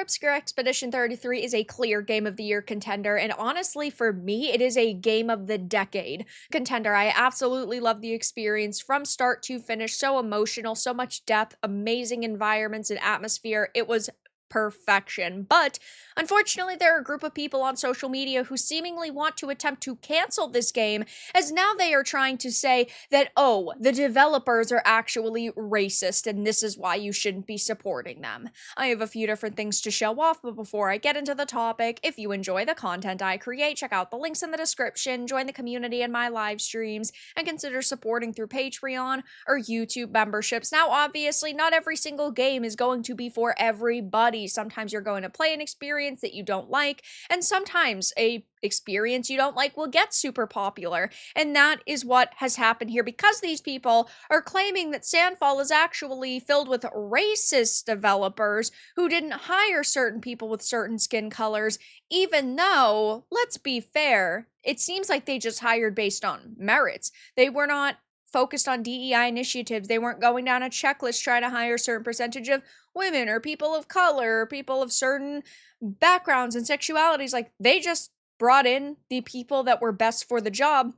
Obscur Expedition 33 is a clear Game of the Year contender, and honestly, for me, it is a Game of the Decade contender. I absolutely love the experience from start to finish. So emotional, so much depth, amazing environments and atmosphere. It was perfection. But unfortunately, there are a group of people on social media who seemingly want to attempt to cancel this game, as now they are trying to say that, oh, the developers are actually racist and this is why you shouldn't be supporting them. I have a few different things to show off, but before I get into the topic, if you enjoy the content I create, check out the links in the description, join the community in my live streams, and consider supporting through Patreon or YouTube memberships. Now, obviously, not every single game is going to be for everybody. Sometimes you're going to play an experience that you don't like, and sometimes a experience you don't like will get super popular. And that is what has happened here, because these people are claiming that Sandfall is actually filled with racist developers who didn't hire certain people with certain skin colors, even though, let's be fair, it seems like they just hired based on merits. They were not focused on DEI initiatives. They weren't going down a checklist trying to hire a certain percentage of women or people of color or people of certain backgrounds and sexualities. Like, they just brought in the people that were best for the job.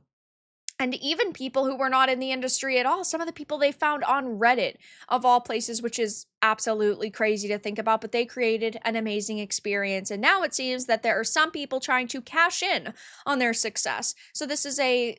And even people who were not in the industry at all. Some of the people they found on Reddit, of all places, which is absolutely crazy to think about, but they created an amazing experience. And now it seems that there are some people trying to cash in on their success. So this is a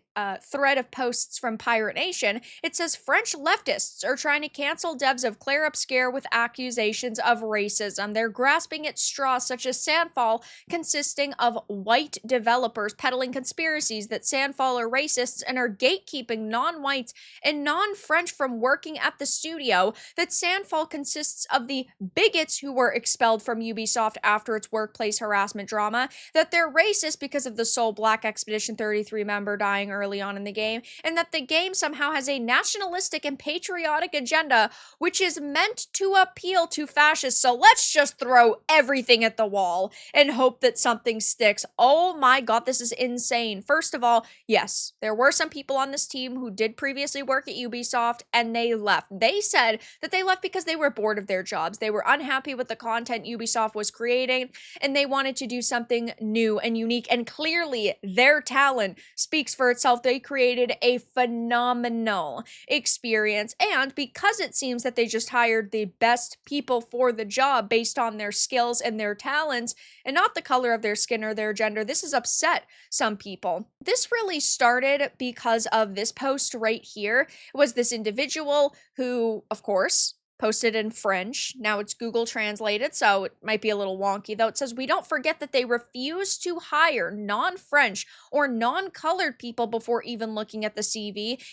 thread of posts from Pirate Nation. It says, French leftists are trying to cancel devs of Clair Obscur with accusations of racism. They're grasping at straws such as Sandfall, consisting of white developers peddling conspiracies that Sandfall are racists and are gatekeeping non-whites and non-French from working at the studio, that Sandfall consists of the bigots who were expelled from Ubisoft after its workplace harassment drama, that they're racist because of the sole Black Expedition 33 member dying early on in the game, and that the game somehow has a nationalistic and patriotic agenda which is meant to appeal to fascists. So let's just throw everything at the wall and hope that something sticks. Oh my god, this is insane. First of all, yes, there were some people on this team who did previously work at Ubisoft and they left. They said that they left because they were bored of their jobs. They were unhappy with the content Ubisoft was creating and they wanted to do something new and unique, and clearly their talent speaks for itself. They created a phenomenal experience, and because it seems that they just hired the best people for the job based on their skills and their talents and not the color of their skin or their gender, this has upset some people. This really started because of this post right here. It was this individual who, of course, posted in French. Now it's Google translated, so it might be a little wonky, though. It says, we don't forget that they refuse to hire non-French or non-colored people before even looking at the CV.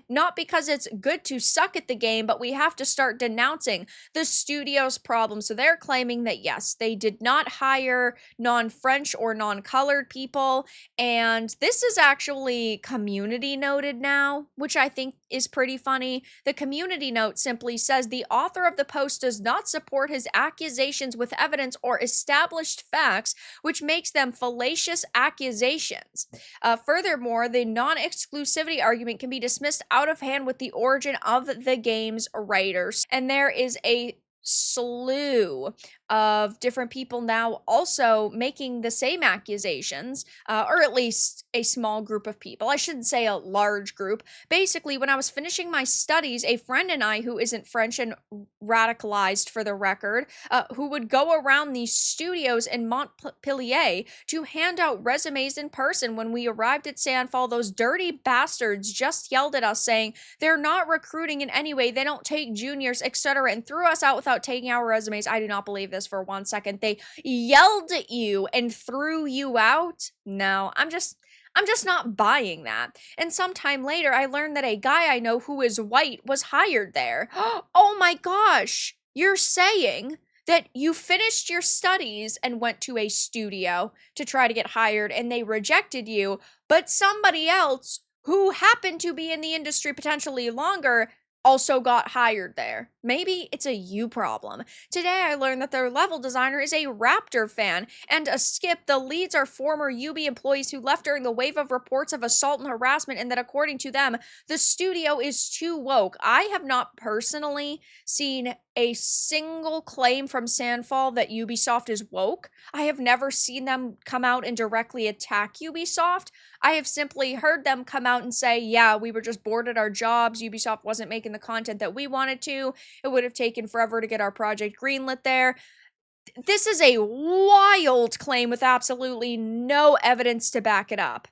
Not because it's good to suck at the game, but we have to start denouncing the studio's problem. So they're claiming that, yes, they did not hire non-French or non-colored people. And this is actually community noted now, which I think is pretty funny. The community note simply says, the author of the post does not support his accusations with evidence or established facts, which makes them fallacious accusations. Furthermore, the non-exclusivity argument can be dismissed out of hand with the origin of the game's writers. And there is a slew of different people now also making the same accusations, or at least a small group of people. I shouldn't say a large group. Basically, when I was finishing my studies, a friend and I, who isn't French and radicalized for the record, who would go around these studios in Montpellier to hand out resumes in person. When we arrived at Sandfall, those dirty bastards just yelled at us saying they're not recruiting in any way, they don't take juniors, etc., and threw us out without taking our resumes. I do not believe this for 1 second. They yelled at you and threw you out? No, I'm just not buying that. And sometime later, I learned that a guy I know who is white was hired there. Oh my gosh, you're saying that you finished your studies and went to a studio to try to get hired and they rejected you, but somebody else who happened to be in the industry potentially longer also got hired there. Maybe it's a you problem. Today I learned that their level designer is a Raptor fan, and a skip, the leads are former UB employees who left during the wave of reports of assault and harassment, and that according to them, the studio is too woke. I have not personally seen a single claim from Sandfall that Ubisoft is woke. I have never seen them come out and directly attack Ubisoft. I have simply heard them come out and say, yeah, we were just bored at our jobs. Ubisoft wasn't making the content that we wanted to. It would have taken forever to get our project greenlit there. This is a wild claim with absolutely no evidence to back it up.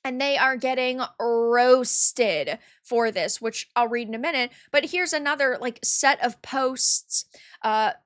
And they are getting roasted for this, which I'll read in a minute. But here's another like set of posts.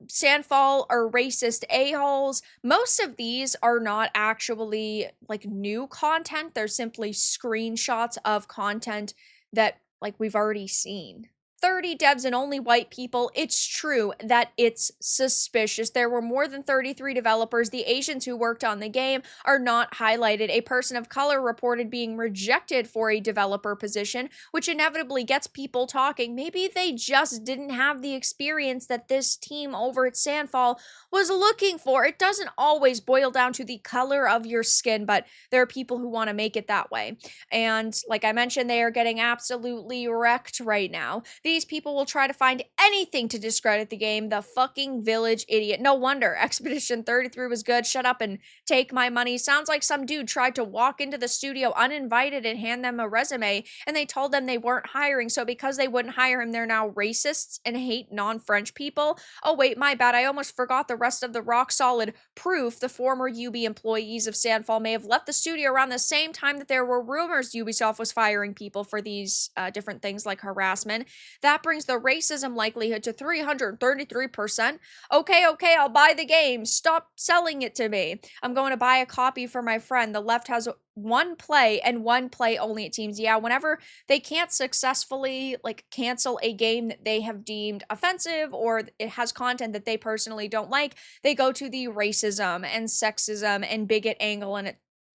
Sandfall are racist a-holes. Most of these are not actually like new content. They're simply screenshots of content that like we've already seen. 30 devs and only white people. It's true that it's suspicious. There were more than 33 developers. The Asians who worked on the game are not highlighted. A person of color reported being rejected for a developer position, which inevitably gets people talking. Maybe they just didn't have the experience that this team over at Sandfall was looking for. It doesn't always boil down to the color of your skin, but there are people who want to make it that way. And like I mentioned, they are getting absolutely wrecked right now. These people will try to find anything to discredit the game. The fucking village idiot. No wonder Expedition 33 was good. Shut up and take my money. Sounds like some dude tried to walk into the studio uninvited and hand them a resume, and they told them they weren't hiring. So because they wouldn't hire him, they're now racists and hate non-French people. Oh wait, my bad. I almost forgot the rest of the rock solid proof. The former UB employees of Sandfall may have left the studio around the same time that there were rumors Ubisoft was firing people for these different things like harassment. That brings the racism likelihood to 333%. Okay, I'll buy the game. Stop selling it to me. I'm going to buy a copy for my friend. The left has one play and one play only, it seems. Yeah, whenever they can't successfully like cancel a game that they have deemed offensive or it has content that they personally don't like, they go to the racism and sexism and bigot angle, and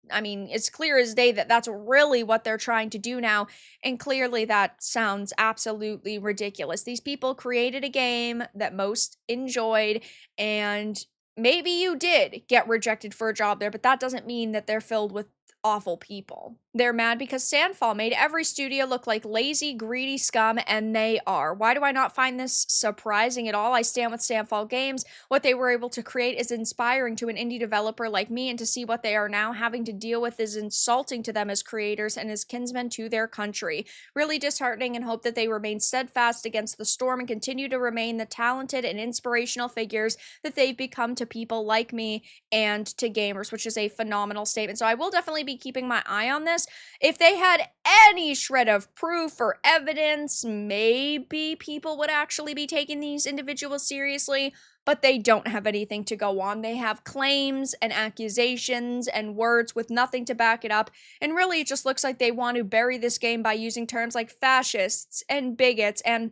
it's clear as day that that's really what they're trying to do now, and clearly that sounds absolutely ridiculous. These people created a game that most enjoyed, and maybe you did get rejected for a job there, but that doesn't mean that they're filled with awful people. They're mad because Sandfall made every studio look like lazy, greedy scum, and they are. Why do I not find this surprising at all? I stand with Sandfall Games. What they were able to create is inspiring to an indie developer like me, and to see what they are now having to deal with is insulting to them as creators and as kinsmen to their country. Really disheartening, and hope that they remain steadfast against the storm and continue to remain the talented and inspirational figures that they've become to people like me and to gamers, which is a phenomenal statement. So I will definitely be keeping my eye on this. If they had any shred of proof or evidence, maybe people would actually be taking these individuals seriously, but they don't have anything to go on. They have claims and accusations and words with nothing to back it up, and really it just looks like they want to bury this game by using terms like fascists and bigots and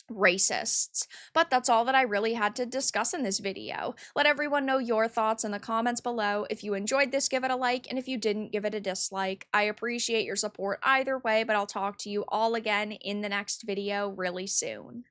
racists. But that's all that I really had to discuss in this video. Let everyone know your thoughts in the comments below. If you enjoyed this, give it a like, and if you didn't, give it a dislike. I appreciate your support either way, but I'll talk to you all again in the next video really soon.